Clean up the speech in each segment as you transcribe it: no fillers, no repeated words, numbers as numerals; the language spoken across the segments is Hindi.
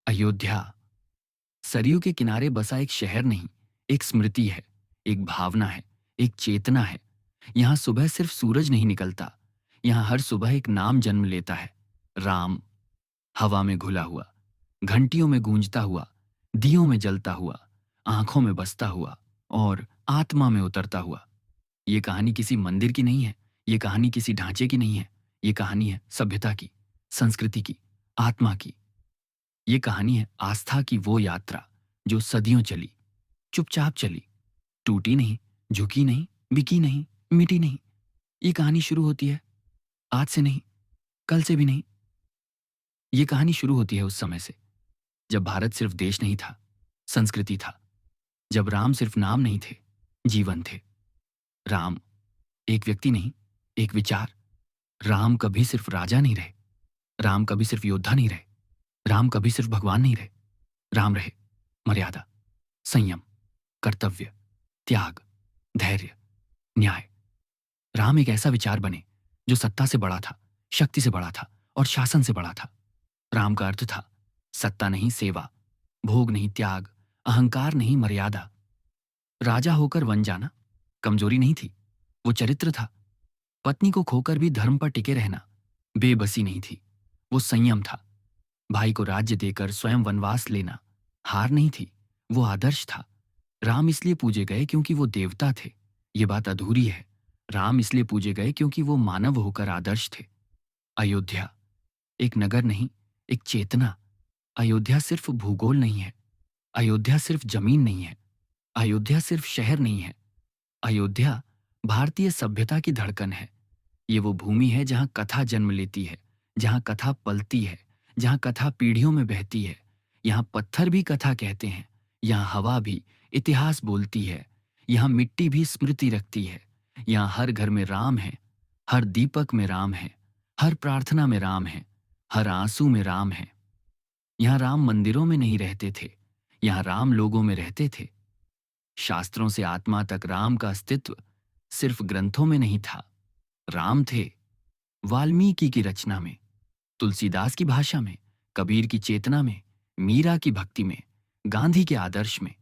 अयोध्या सरयू के किनारे बसा एक शहर नहीं, एक स्मृति है, एक भावना है, एक चेतना है। यहाँ सुबह सिर्फ सूरज नहीं निकलता, यहाँ हर सुबह एक नाम जन्म लेता है। राम। हवा में घुला हुआ, घंटियों में गूंजता हुआ, दियों में जलता हुआ, आंखों में बसता हुआ और आत्मा में उतरता हुआ। ये कहानी किसी मंदिर की नहीं है, ये कहानी किसी ढांचे की नहीं है, ये कहानी है सभ्यता की, संस्कृति की, आत्मा की। ये कहानी है आस्था की वो यात्रा जो सदियों चली, चुपचाप चली, टूटी नहीं, झुकी नहीं, बिकी नहीं, मिटी नहीं। ये कहानी शुरू होती है आज से नहीं, कल से भी नहीं। ये कहानी शुरू होती है उस समय से जब भारत सिर्फ देश नहीं था, संस्कृति था। जब राम सिर्फ नाम नहीं थे, जीवन थे। राम एक व्यक्ति नहीं, एक विचार। राम कभी सिर्फ राजा नहीं रहे, राम कभी सिर्फ योद्धा नहीं रहे, राम कभी सिर्फ भगवान नहीं रहे। राम रहे मर्यादा, संयम, कर्तव्य, त्याग, धैर्य, न्याय। राम एक ऐसा विचार बने जो सत्ता से बड़ा था, शक्ति से बड़ा था और शासन से बड़ा था। राम का अर्थ था सत्ता नहीं सेवा, भोग नहीं त्याग, अहंकार नहीं मर्यादा। राजा होकर वन जाना कमजोरी नहीं थी, वो चरित्र था। पत्नी को खोकर भी धर्म पर टिके रहना बेबसी नहीं थी, वो संयम था। भाई को राज्य देकर स्वयं वनवास लेना हार नहीं थी, वो आदर्श था। राम इसलिए पूजे गए क्योंकि वो देवता थे, ये बात अधूरी है। राम इसलिए पूजे गए क्योंकि वो मानव होकर आदर्श थे। अयोध्या एक नगर नहीं, एक चेतना। अयोध्या सिर्फ भूगोल नहीं है, अयोध्या सिर्फ जमीन नहीं है, अयोध्या सिर्फ शहर नहीं है। अयोध्या भारतीय सभ्यता की धड़कन है। ये वो भूमि है जहां कथा जन्म लेती है, जहां कथा पलती है, जहां कथा पीढ़ियों में बहती है। यहाँ पत्थर भी कथा कहते हैं, यहाँ हवा भी इतिहास बोलती है, यहाँ मिट्टी भी स्मृति रखती है। यहाँ हर घर में राम है, हर दीपक में राम है, हर प्रार्थना में राम है, हर आंसू में राम है। यहाँ राम मंदिरों में नहीं रहते थे, यहाँ राम लोगों में रहते थे। शास्त्रों से आत्मा तक राम का अस्तित्व सिर्फ ग्रंथों में नहीं था। राम थे वाल्मीकि की रचना में, तुलसीदास की भाषा में, कबीर की चेतना में, मीरा की भक्ति में, गांधी के आदर्श में।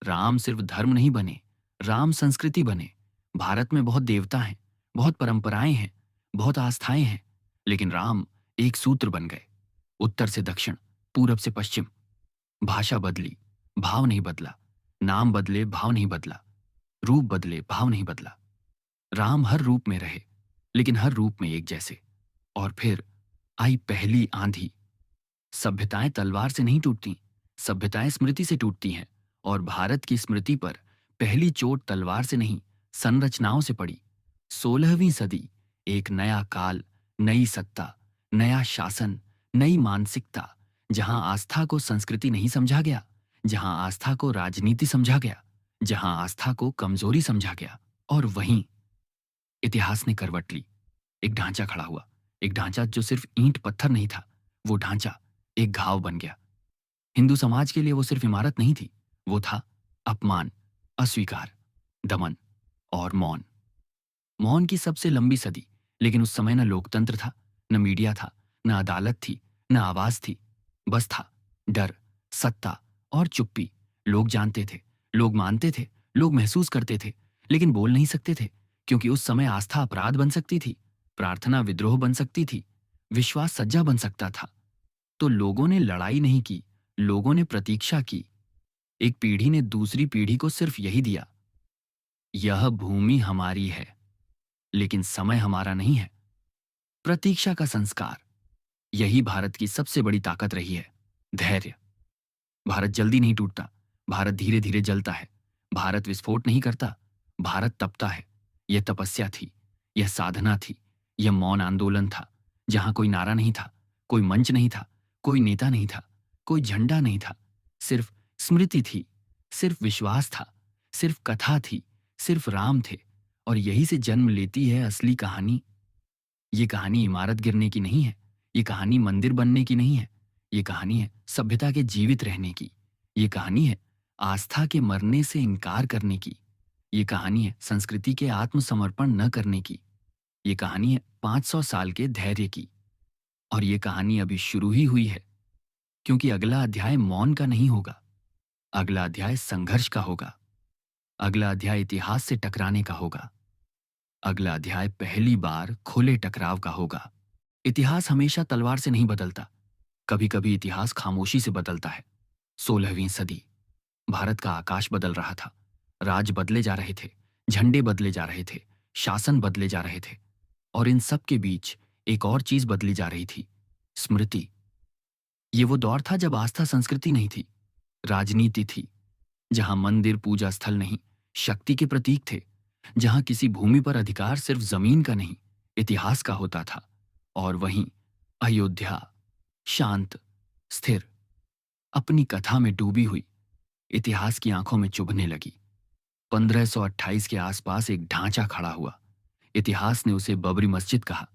राम सिर्फ धर्म नहीं बने, राम संस्कृति बने। भारत में बहुत देवता हैं, बहुत परंपराएं हैं, बहुत आस्थाएं हैं, लेकिन राम एक सूत्र बन गए। उत्तर से दक्षिण, पूरब से पश्चिम। भाषा बदली, भाव नहीं बदला। नाम बदले, भाव नहीं बदला। रूप बदले, भाव नहीं बदला। राम हर रूप में रहे, लेकिन हर रूप में एक जैसे। और फिर आई पहली आंधी। सभ्यताएं तलवार से नहीं टूटती, सभ्यताएं स्मृति से टूटती हैं। और भारत की स्मृति पर पहली चोट तलवार से नहीं, संरचनाओं से पड़ी। 16वीं सदी, एक नया काल, नई सत्ता, नया शासन, नई मानसिकता। जहां आस्था को संस्कृति नहीं समझा गया, जहां आस्था को राजनीति समझा गया, जहां आस्था को कमजोरी समझा गया। और वहीं इतिहास ने करवट ली। एक ढांचा खड़ा हुआ, एक ढांचा जो सिर्फ ईंट पत्थर नहीं था, वो ढांचा एक घाव बन गया। हिंदू समाज के लिए वो सिर्फ इमारत नहीं थी, वो था अपमान, अस्वीकार, दमन और मौन। मौन की सबसे लंबी सदी। लेकिन उस समय न लोकतंत्र था, न मीडिया था, न अदालत थी, न आवाज थी। बस था डर, सत्ता और चुप्पी। लोग जानते थे, लोग मानते थे, लोग महसूस करते थे, लेकिन बोल नहीं सकते थे, क्योंकि उस समय आस्था अपराध बन सकती थी, प्रार्थना विद्रोह बन सकती थी, विश्वास सज्जा बन सकता था। तो लोगों ने लड़ाई नहीं की, लोगों ने प्रतीक्षा की। एक पीढ़ी ने दूसरी पीढ़ी को सिर्फ यही दिया, यह भूमि हमारी है, लेकिन समय हमारा नहीं है। प्रतीक्षा का संस्कार, यही भारत की सबसे बड़ी ताकत रही है। धैर्य। भारत जल्दी नहीं टूटता, भारत धीरे धीरे जलता है। भारत विस्फोट नहीं करता, भारत तपता है। यह तपस्या थी, यह साधना थी, यह मौन आंदोलन था, जहां कोई नारा नहीं था, कोई मंच नहीं था, कोई नेता नहीं था, कोई झंडा नहीं था। सिर्फ स्मृति थी, सिर्फ विश्वास था, सिर्फ कथा थी, सिर्फ राम थे। और यही से जन्म लेती है असली कहानी। ये कहानी इमारत गिरने की नहीं है, ये कहानी मंदिर बनने की नहीं है, ये कहानी है सभ्यता के जीवित रहने की। ये कहानी है आस्था के मरने से इनकार करने की। ये कहानी है संस्कृति के आत्मसमर्पण न करने की। ये कहानी है 500 साल के धैर्य की। और ये कहानी अभी शुरू ही हुई है। क्योंकि अगला अध्याय मौन का नहीं होगा, अगला अध्याय संघर्ष का होगा, अगला अध्याय इतिहास से टकराने का होगा, अगला अध्याय पहली बार खुले टकराव का होगा। इतिहास हमेशा तलवार से नहीं बदलता, कभी कभी इतिहास खामोशी से बदलता है। 16वीं सदी, भारत का आकाश बदल रहा था, राज बदले जा रहे थे, झंडे बदले जा रहे थे, शासन बदले जा रहे थे, और इन सब के बीच एक और चीज बदली जा रही थी, स्मृति। ये वो दौर था जब आस्था संस्कृति नहीं थी, राजनीति थी, जहां मंदिर पूजा स्थल नहीं, शक्ति के प्रतीक थे, जहां किसी भूमि पर अधिकार सिर्फ जमीन का नहीं, इतिहास का होता था। और वहीं अयोध्या, शांत, स्थिर, अपनी कथा में डूबी हुई, इतिहास की आंखों में चुभने लगी। 1528 के आसपास एक ढांचा खड़ा हुआ। इतिहास ने उसे बबरी मस्जिद कहा,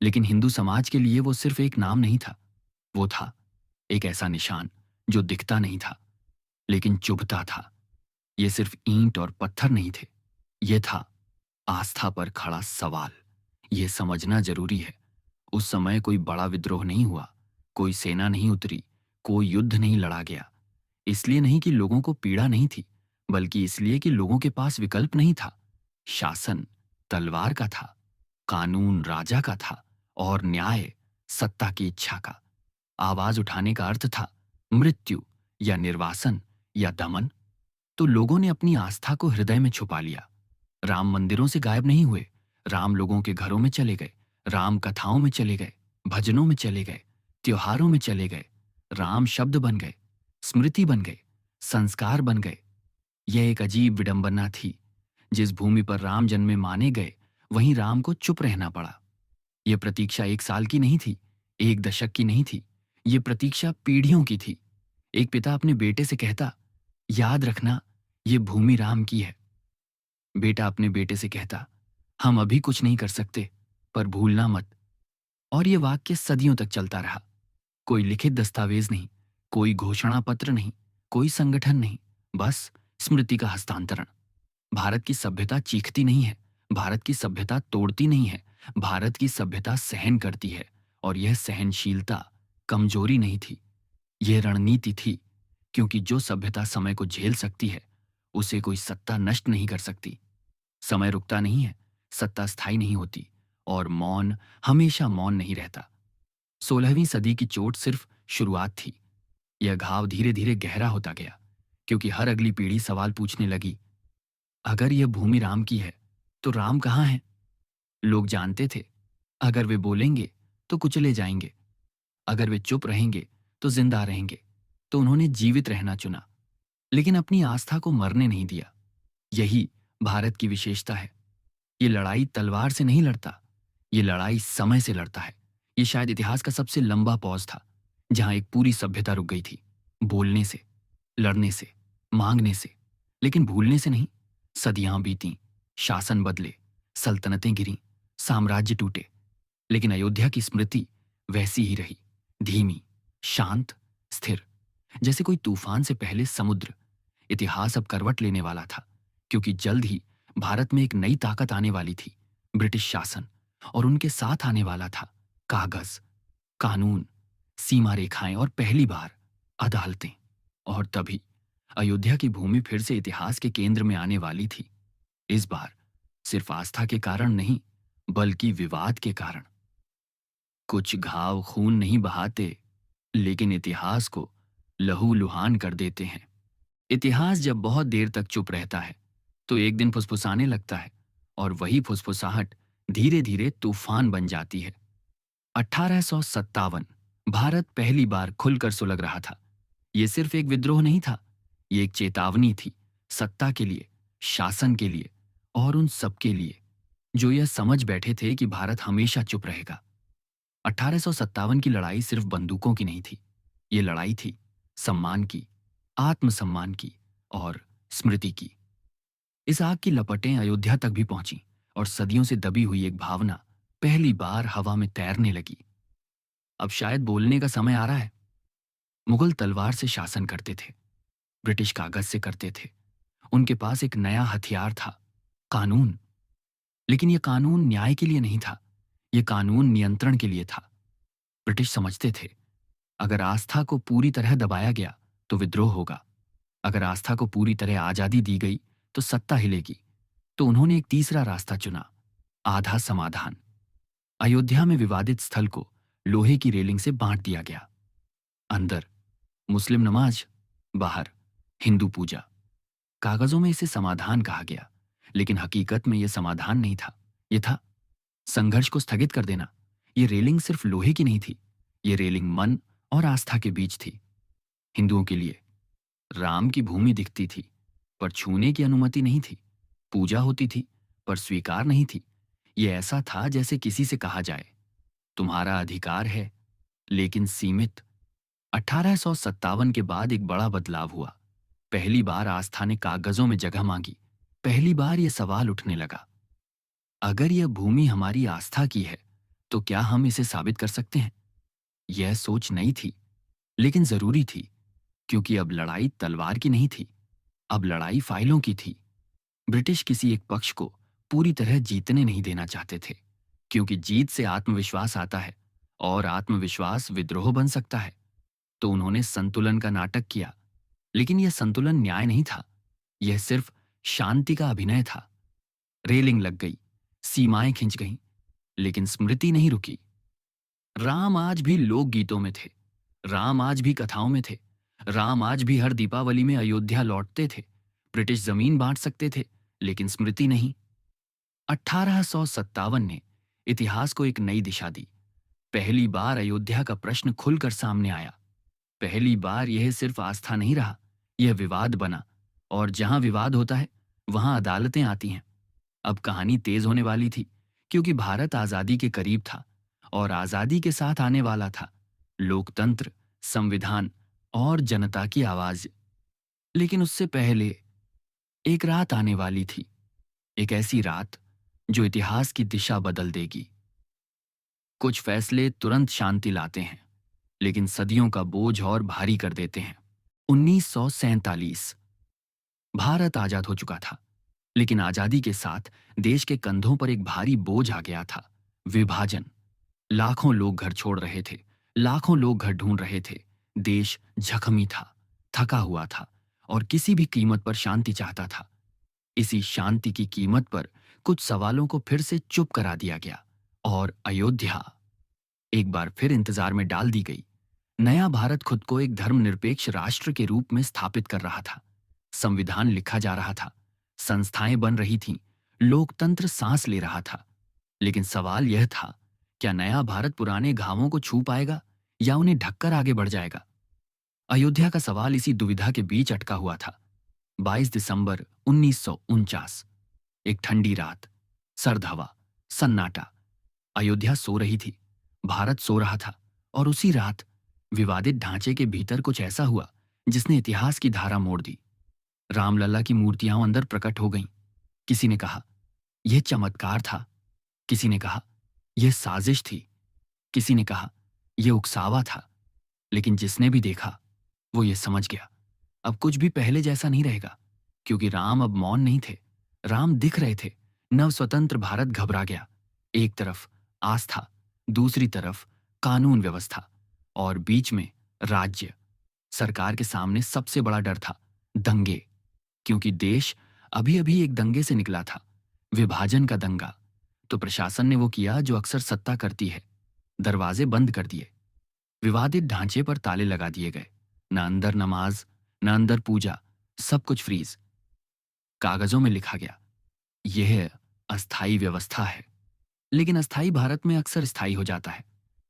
लेकिन हिंदू समाज के लिए वो सिर्फ एक नाम नहीं था, वो था एक ऐसा निशान जो दिखता नहीं था लेकिन चुभता था। ये सिर्फ ईंट और पत्थर नहीं थे, ये था आस्था पर खड़ा सवाल। ये समझना जरूरी है, उस समय कोई बड़ा विद्रोह नहीं हुआ, कोई सेना नहीं उतरी, कोई युद्ध नहीं लड़ा गया। इसलिए नहीं कि लोगों को पीड़ा नहीं थी, बल्कि इसलिए कि लोगों के पास विकल्प नहीं था। शासन तलवार का था, कानून राजा का था, और न्याय सत्ता की इच्छा का। आवाज उठाने का अर्थ था मृत्यु या निर्वासन या दमन। तो लोगों ने अपनी आस्था को हृदय में छुपा लिया। राम मंदिरों से गायब नहीं हुए, राम लोगों के घरों में चले गए, राम कथाओं में चले गए, भजनों में चले गए, त्योहारों में चले गए। राम शब्द बन गए, स्मृति बन गए, संस्कार बन गए। यह एक अजीब विडंबना थी। जिस भूमि पर राम जन्मे माने गए, वहीं राम को चुप रहना पड़ा। यह प्रतीक्षा 1 साल की नहीं थी, 1 दशक की नहीं थी, ये प्रतीक्षा पीढ़ियों की थी। एक पिता अपने बेटे से कहता, याद रखना, ये भूमि राम की है। बेटा अपने बेटे से कहता, हम अभी कुछ नहीं कर सकते, पर भूलना मत। और ये वाक्य सदियों तक चलता रहा। कोई लिखित दस्तावेज नहीं, कोई घोषणा पत्र नहीं, कोई संगठन नहीं, बस स्मृति का हस्तांतरण। भारत की सभ्यता चीखती नहीं है, भारत की सभ्यता तोड़ती नहीं है, भारत की सभ्यता सहन करती है। और यह सहनशीलता कमजोरी नहीं थी, यह रणनीति थी। क्योंकि जो सभ्यता समय को झेल सकती है, उसे कोई सत्ता नष्ट नहीं कर सकती। समय रुकता नहीं है, सत्ता स्थायी नहीं होती, और मौन हमेशा मौन नहीं रहता। 16वीं सदी की चोट सिर्फ शुरुआत थी। यह घाव धीरे धीरे गहरा होता गया, क्योंकि हर अगली पीढ़ी सवाल पूछने लगी, अगर यह भूमि राम की है तो राम कहाँ है? लोग जानते थे, अगर वे बोलेंगे तो कुचले जाएंगे, अगर वे चुप रहेंगे तो जिंदा रहेंगे। तो उन्होंने जीवित रहना चुना, लेकिन अपनी आस्था को मरने नहीं दिया। यही भारत की विशेषता है। ये लड़ाई तलवार से नहीं लड़ता, ये लड़ाई समय से लड़ता है। ये शायद इतिहास का सबसे लंबा पॉज था, जहां एक पूरी सभ्यता रुक गई थी, बोलने से, लड़ने से, मांगने से, लेकिन भूलने से नहीं। सदियां बीती, शासन बदले, सल्तनतें गिरीं, साम्राज्य टूटे, लेकिन अयोध्या की स्मृति वैसी ही रही, धीमी, शांत, स्थिर, जैसे कोई तूफान से पहले समुद्र। इतिहास अब करवट लेने वाला था, क्योंकि जल्द ही भारत में एक नई ताकत आने वाली थी, ब्रिटिश शासन। और उनके साथ आने वाला था कागज, कानून, सीमा रेखाएं, और पहली बार अदालतें। और तभी अयोध्या की भूमि फिर से इतिहास के केंद्र में आने वाली थी। इस बार सिर्फ आस्था के कारण नहीं, बल्कि विवाद के कारण। कुछ घाव खून नहीं बहाते, लेकिन इतिहास को लहूलुहान कर देते हैं। इतिहास जब बहुत देर तक चुप रहता है, तो एक दिन फुसफुसाने लगता है, और वही फुसफुसाहट धीरे धीरे तूफान बन जाती है। 1857, भारत पहली बार खुलकर सुलग रहा था। यह सिर्फ एक विद्रोह नहीं था, ये एक चेतावनी थी, सत्ता के लिए, शासन के लिए, और उन सबके लिए जो यह समझ बैठे थे कि भारत हमेशा चुप रहेगा। 1857 की लड़ाई सिर्फ बंदूकों की नहीं थी, ये लड़ाई थी सम्मान की, आत्मसम्मान की, और स्मृति की। इस आग की लपटें अयोध्या तक भी पहुंची, और सदियों से दबी हुई एक भावना पहली बार हवा में तैरने लगी। अब शायद बोलने का समय आ रहा है। मुगल तलवार से शासन करते थे, ब्रिटिश कागज से करते थे। उनके पास एक नया हथियार था, कानून। लेकिन यह कानून न्याय के लिए नहीं था, यह कानून नियंत्रण के लिए था। ब्रिटिश समझते थे, अगर आस्था को पूरी तरह दबाया गया तो विद्रोह होगा, अगर आस्था को पूरी तरह आजादी दी गई तो सत्ता हिलेगी। तो उन्होंने एक तीसरा रास्ता चुना, आधा समाधान। अयोध्या में विवादित स्थल को लोहे की रेलिंग से बांट दिया गया। अंदर मुस्लिम नमाज, बाहर हिंदू पूजा। कागजों में इसे समाधान कहा गया, लेकिन हकीकत में यह समाधान नहीं था। यह था संघर्ष को स्थगित कर देना। यह रेलिंग सिर्फ लोहे की नहीं थी, यह रेलिंग मन और आस्था के बीच थी। हिंदुओं के लिए राम की भूमि दिखती थी, पर छूने की अनुमति नहीं थी। पूजा होती थी, पर स्वीकार नहीं थी। यह ऐसा था जैसे किसी से कहा जाए, तुम्हारा अधिकार है, लेकिन सीमित। 1857 के बाद एक बड़ा बदलाव हुआ। पहली बार आस्था ने कागजों में जगह मांगी। पहली बार यह सवाल उठने लगा, अगर यह भूमि हमारी आस्था की है तो क्या हम इसे साबित कर सकते हैं? यह सोच नई थी, लेकिन जरूरी थी, क्योंकि अब लड़ाई तलवार की नहीं थी, अब लड़ाई फाइलों की थी। ब्रिटिश किसी एक पक्ष को पूरी तरह जीतने नहीं देना चाहते थे, क्योंकि जीत से आत्मविश्वास आता है और आत्मविश्वास विद्रोह बन सकता है। तो उन्होंने संतुलन का नाटक किया, लेकिन यह संतुलन न्याय नहीं था, यह सिर्फ शांति का अभिनय था। रेलिंग लग गई, सीमाएं खिंच गईं, लेकिन स्मृति नहीं रुकी। राम आज भी लोकगीतों में थे, राम आज भी कथाओं में थे, राम आज भी हर दीपावली में अयोध्या लौटते थे। ब्रिटिश जमीन बांट सकते थे, लेकिन स्मृति नहीं। 1857 ने इतिहास को एक नई दिशा दी। पहली बार अयोध्या का प्रश्न खुलकर सामने आया। पहली बार यह सिर्फ आस्था नहीं रहा, यह विवाद बना, और जहां विवाद होता है वहां अदालतें आती हैं। अब कहानी तेज होने वाली थी, क्योंकि भारत आजादी के करीब था, और आजादी के साथ आने वाला था लोकतंत्र, संविधान और जनता की आवाज। लेकिन उससे पहले एक रात आने वाली थी, एक ऐसी रात जो इतिहास की दिशा बदल देगी। कुछ फैसले तुरंत शांति लाते हैं, लेकिन सदियों का बोझ और भारी कर देते हैं। 1947 भारत आजाद हो चुका था, लेकिन आजादी के साथ देश के कंधों पर एक भारी बोझ आ गया था, विभाजन। लाखों लोग घर छोड़ रहे थे, लाखों लोग घर ढूंढ रहे थे। देश जख्मी था, थका हुआ था, और किसी भी कीमत पर शांति चाहता था। इसी शांति की कीमत पर कुछ सवालों को फिर से चुप करा दिया गया, और अयोध्या एक बार फिर इंतजार में डाल दी गई। नया भारत खुद को एक धर्मनिरपेक्ष राष्ट्र के रूप में स्थापित कर रहा था। संविधान लिखा जा रहा था, संस्थाएं बन रही थीं, लोकतंत्र सांस ले रहा था। लेकिन सवाल यह था, क्या नया भारत पुराने घावों को छू पाएगा या उन्हें ढककर आगे बढ़ जाएगा? अयोध्या का सवाल इसी दुविधा के बीच अटका हुआ था। 22 दिसंबर 1949, एक ठंडी रात, सर्द हवा, सन्नाटा। अयोध्या सो रही थी, भारत सो रहा था, और उसी रात विवादित ढांचे के भीतर कुछ ऐसा हुआ जिसने इतिहास की धारा मोड़ दी। रामलला की मूर्तियां अंदर प्रकट हो गईं। किसी ने कहा यह चमत्कार था, किसी ने कहा यह साजिश थी, किसी ने कहा यह उकसावा था। लेकिन जिसने भी देखा वो ये समझ गया, अब कुछ भी पहले जैसा नहीं रहेगा, क्योंकि राम अब मौन नहीं थे, राम दिख रहे थे। नव स्वतंत्र भारत घबरा गया। एक तरफ आस्था, दूसरी तरफ कानून व्यवस्था, और बीच में राज्य। सरकार के सामने सबसे बड़ा डर था दंगे, क्योंकि देश अभी अभी एक दंगे से निकला था, विभाजन का दंगा। तो प्रशासन ने वो किया जो अक्सर सत्ता करती है, दरवाजे बंद कर दिए, विवादित ढांचे पर ताले लगा दिए गए। न अंदर नमाज, न अंदर पूजा, सब कुछ फ्रीज। कागजों में लिखा गया यह अस्थाई व्यवस्था है, लेकिन अस्थाई भारत में अक्सर स्थायी हो जाता है।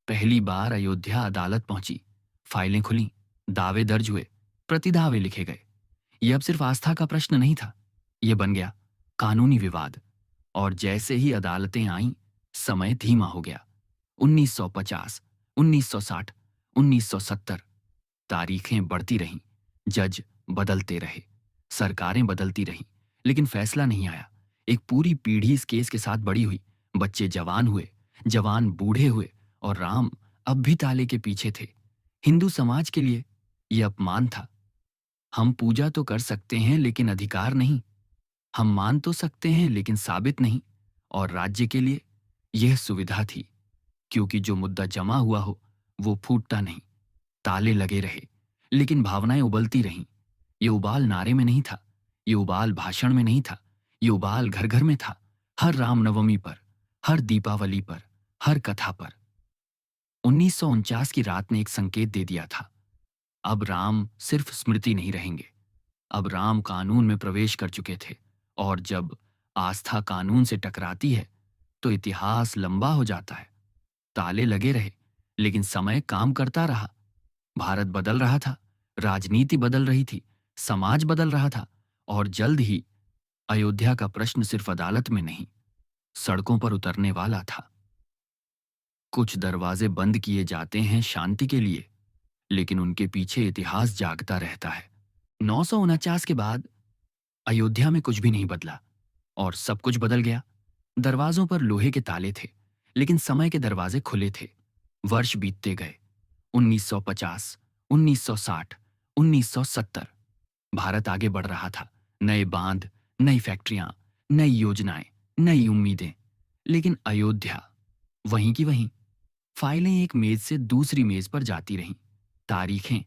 पहली बार अयोध्या अदालत पहुंची, फाइलें खुली, दावे दर्ज हुए, प्रतिदावे लिखे गए। यह अब सिर्फ आस्था का प्रश्न नहीं था, यह बन गया कानूनी विवाद। और जैसे ही अदालतें आईं, समय धीमा हो गया। 1950, 1960, 1970, तारीखें बढ़ती रहीं, जज बदलते रहे, सरकारें बदलती रहीं, लेकिन फैसला नहीं आया। एक पूरी पीढ़ी इस केस के साथ बड़ी हुई, बच्चे जवान हुए, जवान बूढ़े हुए, और राम अब भी ताले के पीछे थे। हिंदू समाज के लिए यह अपमान था। हम पूजा तो कर सकते हैं, लेकिन अधिकार नहीं। हम मान तो सकते हैं, लेकिन साबित नहीं। और राज्य के लिए यह सुविधा थी, क्योंकि जो मुद्दा जमा हुआ हो वो फूटता नहीं। ताले लगे रहे, लेकिन भावनाएं उबलती रहीं। ये उबाल नारे में नहीं था, ये उबाल भाषण में नहीं था, ये उबाल घर घर में था। हर रामनवमी पर, हर दीपावली पर, हर कथा पर। 1949 की रात ने एक संकेत दे दिया था। अब राम सिर्फ स्मृति नहीं रहेंगे, अब राम कानून में प्रवेश कर चुके थे। और जब आस्था कानून से टकराती है तो इतिहास लंबा हो जाता है। ताले लगे रहे, लेकिन समय काम करता रहा। भारत बदल रहा था, राजनीति बदल रही थी, समाज बदल रहा था। और जल्द ही अयोध्या का प्रश्न सिर्फ अदालत में नहीं, सड़कों पर उतरने वाला था। कुछ दरवाजे बंद किए जाते हैं शांति के लिए, लेकिन उनके पीछे इतिहास जागता रहता है। 949 के बाद अयोध्या में कुछ भी नहीं बदला, और सब कुछ बदल गया। दरवाजों पर लोहे के ताले थे, लेकिन समय के दरवाजे खुले थे। वर्ष बीतते गए। 1950, 1960, 1970। भारत आगे बढ़ रहा था। नए बांध, नई फैक्ट्रियां, नई योजनाएं, नई उम्मीदें। लेकिन अयोध्या वहीं की वहीं। फाइलें एक मेज से दूसरी मेज पर जाती रहीं। तारीखें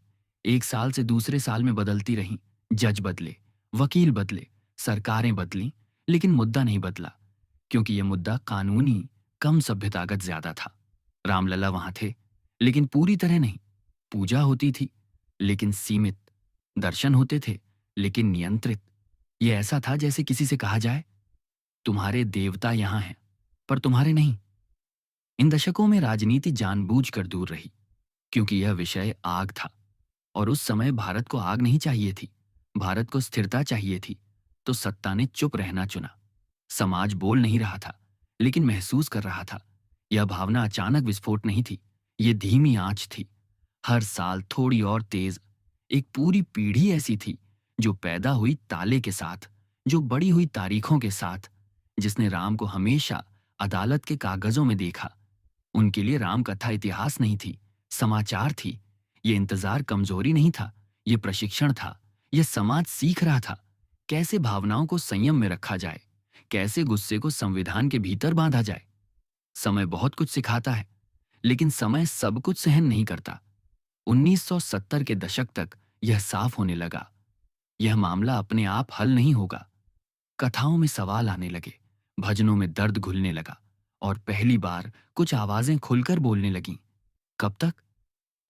एक साल से दूसरे साल में बदलती रहीं। जज बदले, वकील बदले, सरकारें बदलीं, लेकिन मुद्दा नहीं बदला, क्योंकि यह मुद्दा कानूनी कम सभ्यतागत ज्यादा था। रामलला वहां थे, लेकिन पूरी तरह नहीं। पूजा होती थी, लेकिन सीमित। दर्शन होते थे, लेकिन नियंत्रित। ये ऐसा था जैसे किसी से कहा जाए, तुम्हारे देवता यहां हैं, पर तुम्हारे नहीं। इन दशकों में राजनीति जानबूझकर दूर रही, क्योंकि यह विषय आग था। और उस समय भारत को आग नहीं चाहिए थी, भारत को स्थिरता चाहिए थी। तो सत्ता ने चुप रहना चुना। समाज बोल नहीं रहा था, लेकिन महसूस कर रहा था। यह भावना अचानक विस्फोट नहीं थी, ये धीमी आंच थी। हर साल थोड़ी और तेज। एक पूरी पीढ़ी ऐसी थी जो पैदा हुई ताले के साथ, जो बड़ी हुई तारीखों के साथ, जिसने राम को हमेशा अदालत के कागजों में देखा। उनके लिए राम कथा इतिहास नहीं थी, समाचार थी। ये इंतजार कमजोरी नहीं था, ये प्रशिक्षण था। यह समाज सीख रहा था कैसे भावनाओं को संयम में रखा जाए, कैसे गुस्से को संविधान के भीतर बांधा जाए। समय बहुत कुछ सिखाता है, लेकिन समय सब कुछ सहन नहीं करता। 1970 के दशक तक यह साफ होने लगा, यह मामला अपने आप हल नहीं होगा। कथाओं में सवाल आने लगे, भजनों में दर्द घुलने लगा, और पहली बार कुछ आवाजें खुलकर बोलने लगीं। कब तक?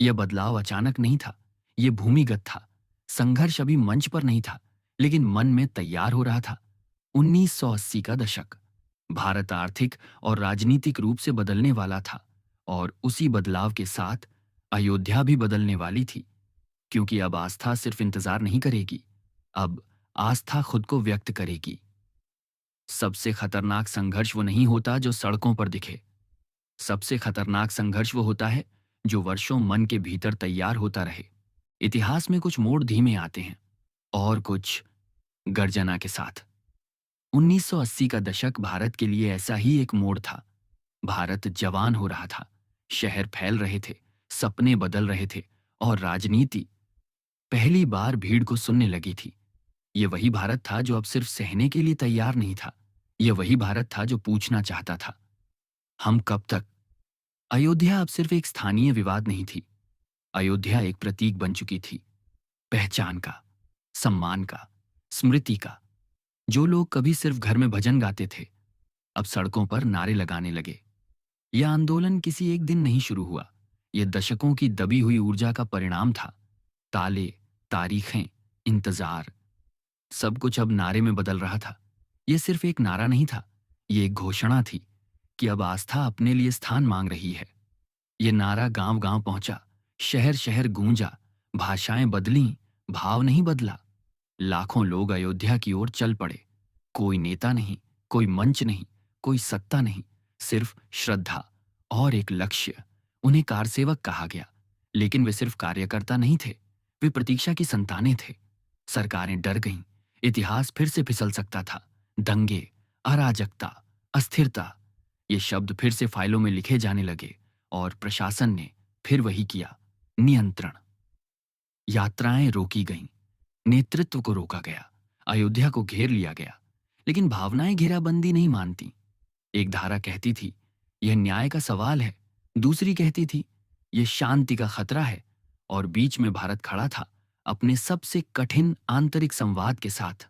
यह बदलाव अचानक नहीं था, यह भूमिगत था। संघर्ष अभी मंच पर नहीं था, लेकिन मन में तैयार हो रहा था। 1980 का दशक। भारत आर्थिक और राजनीतिक रूप से बदलने वाला था, और उसी बदलाव के साथ अयोध्या भी बदलने वाली थी। क्योंकि अब आस्था सिर्फ इंतजार नहीं करेगी, अब आस्था खुद को व्यक्त करेगी। सबसे खतरनाक संघर्ष वो नहीं होता जो सड़कों पर दिखे। सबसे खतरनाक संघर्ष वो होता है जो वर्षों मन के भीतर तैयार होता रहे। इतिहास में कुछ मोड़ धीमे आते हैं, और कुछ गर्जना के साथ। 1980 का दशक भारत के लिए ऐसा ही एक मोड़ था। भारत जवान हो रहा था, शहर फैल रहे थे, सपने बदल रहे थे, और राजनीति पहली बार भीड़ को सुनने लगी थी। ये वही भारत था जो अब सिर्फ सहने के लिए तैयार नहीं था, ये वही भारत था जो पूछना चाहता था, हम कब तक? अयोध्या अब सिर्फ एक स्थानीय विवाद नहीं थी, अयोध्या एक प्रतीक बन चुकी थी। पहचान का, सम्मान का, स्मृति का। जो लोग कभी सिर्फ घर में भजन गाते थे, अब सड़कों पर नारे लगाने लगे। यह आंदोलन किसी एक दिन नहीं शुरू हुआ, यह दशकों की दबी हुई ऊर्जा का परिणाम था। ताले, तारीखें, इंतजार, सब कुछ अब नारे में बदल रहा था। यह सिर्फ एक नारा नहीं था, यह एक घोषणा थी कि अब आस्था अपने लिए स्थान मांग रही है। यह नारा गांव गांव पहुंचा, शहर शहर गूंजा। भाषाएं बदलीं, भाव नहीं बदला। लाखों लोग अयोध्या की ओर चल पड़े। कोई नेता नहीं, कोई मंच नहीं, कोई सत्ता नहीं, सिर्फ श्रद्धा और एक लक्ष्य। उन्हें कारसेवक कहा गया, लेकिन वे सिर्फ कार्यकर्ता नहीं थे, वे प्रतीक्षा की संतानें थे। सरकारें डर गईं, इतिहास फिर से फिसल सकता था। दंगे, अराजकता, अस्थिरता, ये शब्द फिर से फाइलों में लिखे जाने लगे, और प्रशासन ने फिर वही किया, नियंत्रण। यात्राएं रोकी गईं, नेतृत्व को रोका गया, अयोध्या को घेर लिया गया। लेकिन भावनाएं घेराबंदी नहीं मानती। एक धारा कहती थी यह न्याय का सवाल है, दूसरी कहती थी यह शांति का खतरा है, और बीच में भारत खड़ा था अपने सबसे कठिन आंतरिक संवाद के साथ।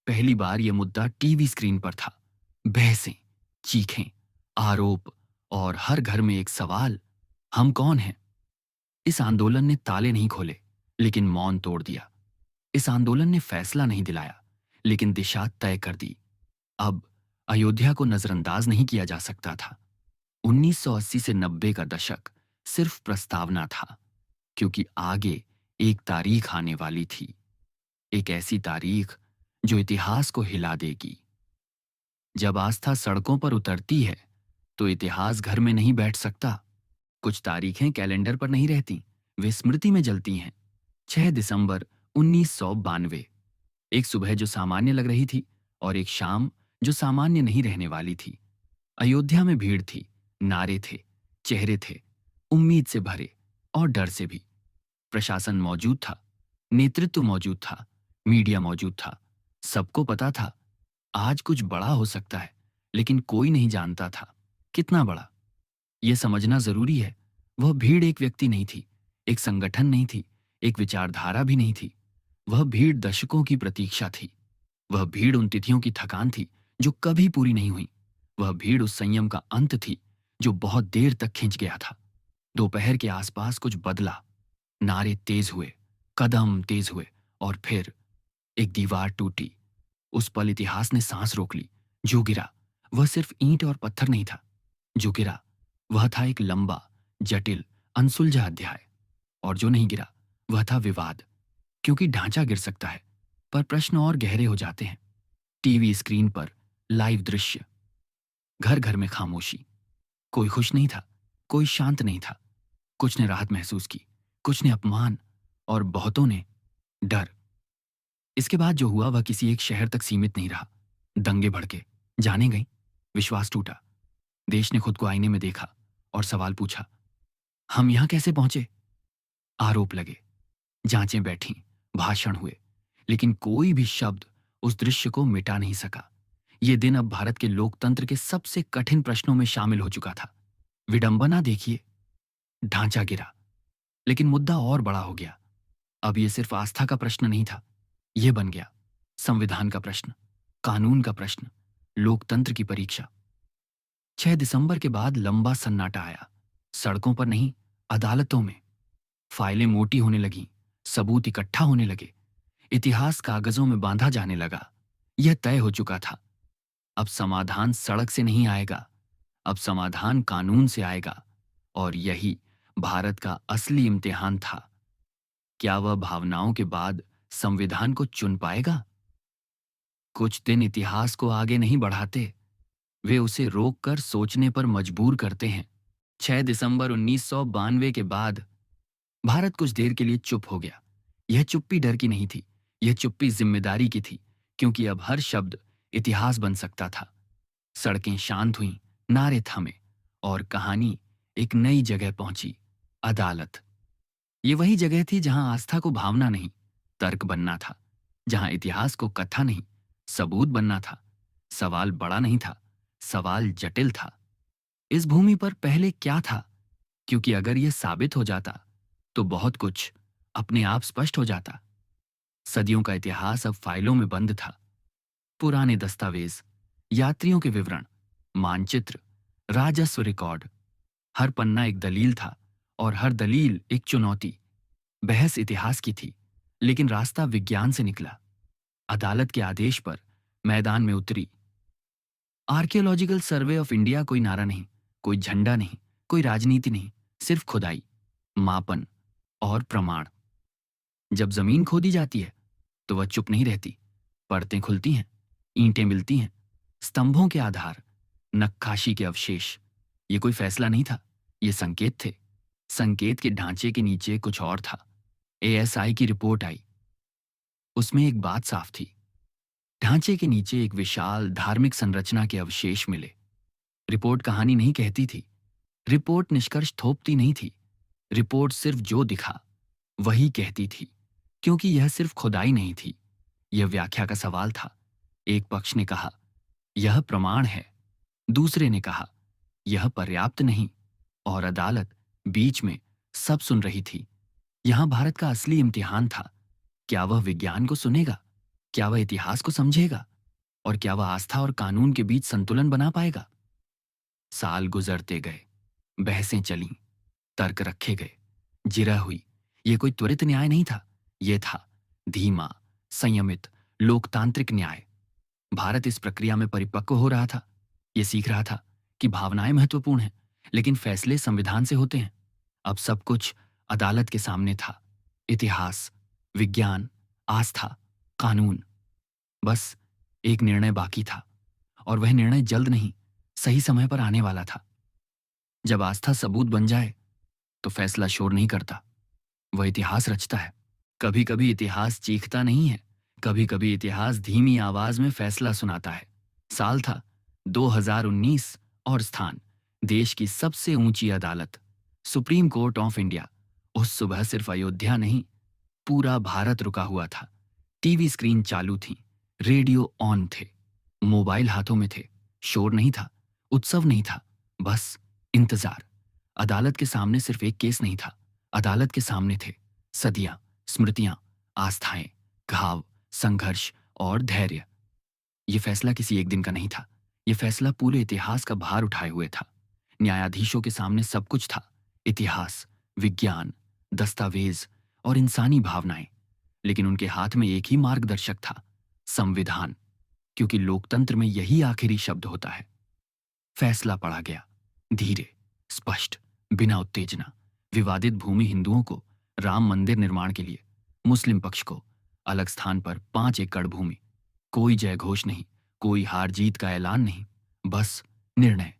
पहली बार यह मुद्दा टीवी स्क्रीन पर था। बहसें, चीखें, आरोप और हर घर में एक सवाल, हम कौन हैं? इस आंदोलन ने ताले नहीं खोले, लेकिन मौन तोड़ दिया। इस आंदोलन ने फैसला नहीं दिलाया, लेकिन दिशा तय कर दी। अब अयोध्या को नजरअंदाज नहीं किया जा सकता था। 1980 से 90 का दशक सिर्फ प्रस्तावना था, क्योंकि आगे एक तारीख आने वाली थी। एक ऐसी तारीख जो इतिहास को हिला देगी। जब आस्था सड़कों पर उतरती है, तो इतिहास घर में नहीं बैठ सकता। कुछ तारीखें कैलेंडर पर नहीं रहती, वे स्मृति में जलती हैं। 6 दिसंबर 1992, एक सुबह जो सामान्य लग रही थी और एक शाम जो सामान्य नहीं रहने वाली थी। अयोध्या में भीड़ थी, नारे थे, चेहरे थे, उम्मीद से भरे और डर से भी। प्रशासन मौजूद था, नेतृत्व मौजूद था, मीडिया मौजूद था। सबको पता था आज कुछ बड़ा हो सकता है, लेकिन कोई नहीं जानता था कितना बड़ा। यह समझना जरूरी है, वह भीड़ एक व्यक्ति नहीं थी, एक संगठन नहीं थी, एक विचारधारा भी नहीं थी। वह भीड़ दशकों की प्रतीक्षा थी। वह भीड़ उन तिथियों की थकान थी जो कभी पूरी नहीं हुई। वह भीड़ उस संयम का अंत थी जो बहुत देर तक खिंच गया था। दोपहर के आसपास कुछ बदला। नारे तेज हुए, कदम तेज हुए, और फिर एक दीवार टूटी। उस पल इतिहास ने सांस रोक ली। जो गिरा वह सिर्फ ईंट और पत्थर नहीं था। जो गिरा वह था एक लंबा, जटिल, अनसुलझा अध्याय। और जो नहीं गिरा वह था विवाद। क्योंकि ढांचा गिर सकता है, पर प्रश्न और गहरे हो जाते हैं। टीवी स्क्रीन पर लाइव दृश्य, घर घर में खामोशी। कोई खुश नहीं था, कोई शांत नहीं था। कुछ ने राहत महसूस की, कुछ ने अपमान, और बहुतों ने डर। इसके बाद जो हुआ वह किसी एक शहर तक सीमित नहीं रहा। दंगे भड़के, जाने गई, विश्वास टूटा। देश ने खुद को आईने में देखा और सवाल पूछा, हम यहां कैसे पहुंचे? आरोप लगे, जांचें बैठीं, भाषण हुए, लेकिन कोई भी शब्द उस दृश्य को मिटा नहीं सका। यह दिन अब भारत के लोकतंत्र के सबसे कठिन प्रश्नों में शामिल हो चुका था। विडंबना देखिए, ढांचा गिरा, लेकिन मुद्दा और बड़ा हो गया। अब यह सिर्फ आस्था का प्रश्न नहीं था, यह बन गया संविधान का प्रश्न, कानून का प्रश्न, लोकतंत्र की परीक्षा। 6 दिसंबर के बाद लंबा सन्नाटा आया। सड़कों पर नहीं, अदालतों में। फाइलें मोटी होने लगीं, सबूत इकट्ठा होने लगे, इतिहास कागजों में बांधा जाने लगा। यह तय हो चुका था, अब समाधान सड़क से नहीं आएगा, अब समाधान कानून से आएगा। और यही भारत का असली इम्तिहान था। क्या वह भावनाओं के बाद संविधान को चुन पाएगा? कुछ दिन इतिहास को आगे नहीं बढ़ाते, वे उसे रोककर सोचने पर मजबूर करते हैं। 6 दिसंबर 1992 के बाद भारत कुछ देर के लिए चुप हो गया। यह चुप्पी डर की नहीं थी, यह चुप्पी जिम्मेदारी की थी, क्योंकि अब हर शब्द इतिहास बन सकता था। सड़कें शांत हुईं, नारे थमे, और कहानी एक नई जगह पहुंची, अदालत। ये वही जगह थी जहां आस्था को भावना नहीं, तर्क बनना था, जहां इतिहास को कथा नहीं, सबूत बनना था। सवाल बड़ा नहीं था, सवाल जटिल था। इस भूमि पर पहले क्या था? क्योंकि अगर यह साबित हो जाता तो बहुत कुछ अपने आप स्पष्ट हो जाता। सदियों का इतिहास अब फाइलों में बंद था। पुराने दस्तावेज, यात्रियों के विवरण, मानचित्र, राजस्व रिकॉर्ड। हर पन्ना एक दलील था, और हर दलील एक चुनौती। बहस इतिहास की थी, लेकिन रास्ता विज्ञान से निकला। अदालत के आदेश पर मैदान में उतरी। आर्कियोलॉजिकल सर्वे ऑफ इंडिया कोई नारा नहीं, कोई झंडा नहीं, कोई राजनीति नहीं, सिर्फ खुदाई, मापन और प्रमाण। जब जमीन खोदी जाती है तो वह चुप नहीं रहती। परतें खुलती हैं, ईंटें मिलती हैं, स्तंभों के आधार, नक्काशी के अवशेष। ये कोई फैसला नहीं था, ये संकेत थे। संकेत के ढांचे के नीचे कुछ और था। एएसआई की रिपोर्ट आई, उसमें एक बात साफ थी। ढांचे के नीचे एक विशाल धार्मिक संरचना के अवशेष मिले। रिपोर्ट कहानी नहीं कहती थी, रिपोर्ट निष्कर्ष थोपती नहीं थी। रिपोर्ट सिर्फ जो दिखा वही कहती थी, क्योंकि यह सिर्फ खुदाई नहीं थी, यह व्याख्या का सवाल था। एक पक्ष ने कहा यह प्रमाण है, दूसरे ने कहा यह पर्याप्त नहीं, और अदालत बीच में सब सुन रही थी। यहां भारत का असली इम्तिहान था। क्या वह विज्ञान को सुनेगा? क्या वह इतिहास को समझेगा? और क्या वह आस्था और कानून के बीच संतुलन बना पाएगा? साल गुजरते गए, बहसें चलीं, तर्क रखे गए, जिरह हुई। ये कोई त्वरित न्याय नहीं था, ये था धीमा, संयमित, लोकतांत्रिक न्याय। भारत इस प्रक्रिया में परिपक्व हो रहा था। ये सीख रहा था कि भावनाएं महत्वपूर्ण हैं, लेकिन फैसले संविधान से होते हैं। अब सब कुछ अदालत के सामने था। इतिहास, विज्ञान, आस्था, कानून। बस एक निर्णय बाकी था, और वह निर्णय जल्द नहीं, सही समय पर आने वाला था। जब आस्था सबूत बन जाए तो फैसला शोर नहीं करता, वह इतिहास रचता है। कभी कभी इतिहास चीखता नहीं है, कभी कभी इतिहास धीमी आवाज में फैसला सुनाता है। साल था 2019 और स्थान देश की सबसे ऊंची अदालत, सुप्रीम कोर्ट ऑफ इंडिया। उस सुबह सिर्फ अयोध्या नहीं, पूरा भारत रुका हुआ था। टीवी स्क्रीन चालू थी, रेडियो ऑन थे, मोबाइल हाथों में थे। शोर नहीं था, उत्सव नहीं था, बस इंतजार। अदालत के सामने सिर्फ एक केस नहीं था, अदालत के सामने थे सदियां, स्मृतियां, आस्थाएं, घाव, संघर्ष और धैर्य। यह फैसला किसी एक दिन का नहीं था, यह फैसला पूरे इतिहास का भार उठाए हुए था। न्यायाधीशों के सामने सब कुछ था, इतिहास, विज्ञान, दस्तावेज और इंसानी भावनाएं। लेकिन उनके हाथ में एक ही मार्गदर्शक था, संविधान, क्योंकि लोकतंत्र में यही आखिरी शब्द होता है। फैसला पढ़ा गया, धीरे, स्पष्ट, बिना उत्तेजना। विवादित भूमि हिंदुओं को राम मंदिर निर्माण के लिए, मुस्लिम पक्ष को अलग स्थान पर 5 एकड़ भूमि। कोई जय घोष नहीं, कोई हार जीत का ऐलान नहीं, बस निर्णय।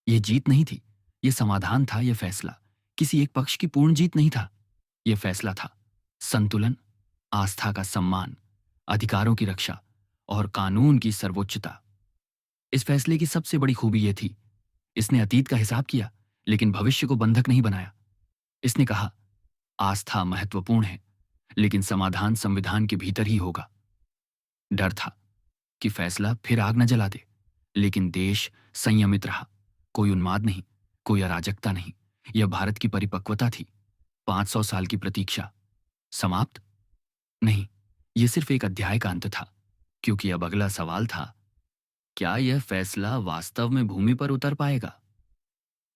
यह जीत नहीं थी, यह समाधान था। यह फैसला किसी एक पक्ष की पूर्ण जीत नहीं था, यह फैसला था संतुलन, आस्था का सम्मान, अधिकारों की रक्षा और कानून की सर्वोच्चता। इस फैसले की सबसे बड़ी खूबी यह थी, इसने अतीत का हिसाब किया लेकिन भविष्य को बंधक नहीं बनाया। इसने कहा, आस्था महत्वपूर्ण है, लेकिन समाधान संविधान के भीतर ही होगा। डर था कि फैसला फिर आग न जला दे, लेकिन देश संयमित रहा। कोई उन्माद नहीं, कोई अराजकता नहीं। यह भारत की परिपक्वता थी। 500 साल की प्रतीक्षा समाप्त नहीं, यह सिर्फ एक अध्याय का अंत था, क्योंकि अब अगला सवाल था, क्या यह फैसला वास्तव में भूमि पर उतर पाएगा?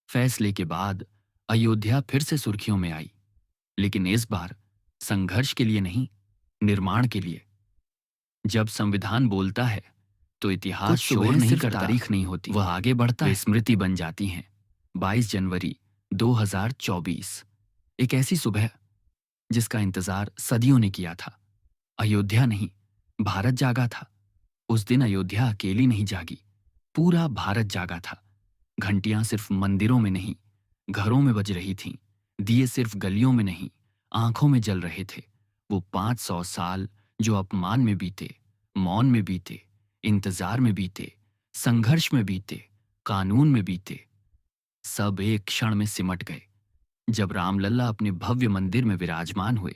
फैसले के बाद अयोध्या फिर से सुर्खियों में आई, लेकिन इस बार संघर्ष के लिए नहीं, निर्माण के लिए। जब संविधान बोलता है तो इतिहास शोर नहीं करता, तारीख नहीं होती, वह आगे बढ़ता है, स्मृति बन जाती हैं। 22 जनवरी 2024, एक ऐसी सुबह जिसका इंतजार सदियों ने किया था। अयोध्या नहीं, भारत जागा था। उस दिन अयोध्या अकेली नहीं जागी, पूरा भारत जागा था। घंटियां सिर्फ मंदिरों में नहीं, घरों में बज रही थीं। दिए सिर्फ गलियों में नहीं, आंखों में जल रहे थे। वो 500 साल जो अपमान में बीते, मौन में बीते, इंतजार में बीते, संघर्ष में बीते, कानून में बीते, सब एक क्षण में सिमट गए जब रामलल्ला अपने भव्य मंदिर में विराजमान हुए।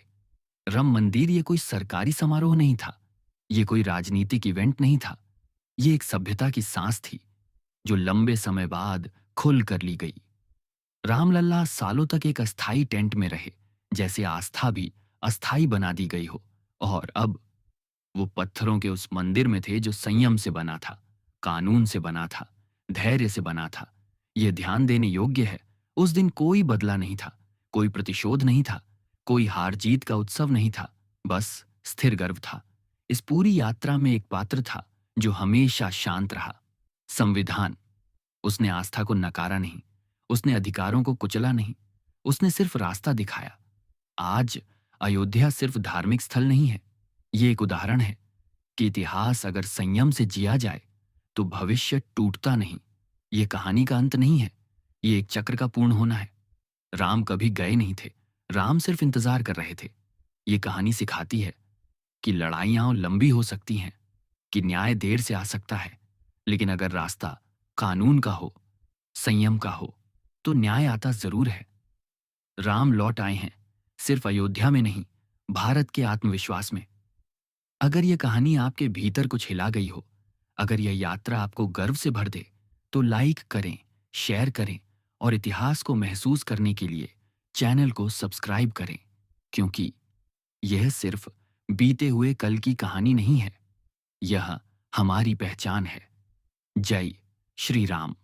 राम मंदिर ये कोई सरकारी समारोह नहीं था, ये कोई राजनीतिक इवेंट नहीं था, ये एक सभ्यता की सांस थी जो लंबे समय बाद खुल कर ली गई। रामलल्ला सालों तक एक अस्थाई टेंट में रहे, जैसे आस्था भी अस्थाई बना दी गई हो। और अब वो पत्थरों के उस मंदिर में थे जो संयम से बना था, कानून से बना था, धैर्य से बना था। यह ध्यान देने योग्य है, उस दिन कोई बदला नहीं था, कोई प्रतिशोध नहीं था, कोई हार जीत का उत्सव नहीं था, बस स्थिर गर्व था। इस पूरी यात्रा में एक पात्र था जो हमेशा शांत रहा, संविधान। उसने आस्था को नकारा नहीं, उसने अधिकारों को कुचला नहीं, उसने सिर्फ रास्ता दिखाया। आज अयोध्या सिर्फ धार्मिक स्थल नहीं है, ये एक उदाहरण है कि इतिहास अगर संयम से जिया जाए तो भविष्य टूटता नहीं। ये कहानी का अंत नहीं है, ये एक चक्र का पूर्ण होना है। राम कभी गए नहीं थे, राम सिर्फ इंतजार कर रहे थे। ये कहानी सिखाती है कि लड़ाइयां लंबी हो सकती हैं, कि न्याय देर से आ सकता है, लेकिन अगर रास्ता कानून का हो, संयम का हो, तो न्याय आता जरूर है। राम लौट आए हैं, सिर्फ अयोध्या में नहीं, भारत के आत्मविश्वास में। अगर यह कहानी आपके भीतर कुछ हिला गई हो, अगर यह यात्रा आपको गर्व से भर दे, तो लाइक करें, शेयर करें और इतिहास को महसूस करने के लिए चैनल को सब्सक्राइब करें। क्योंकि यह सिर्फ बीते हुए कल की कहानी नहीं है, यह हमारी पहचान है। जय श्री राम।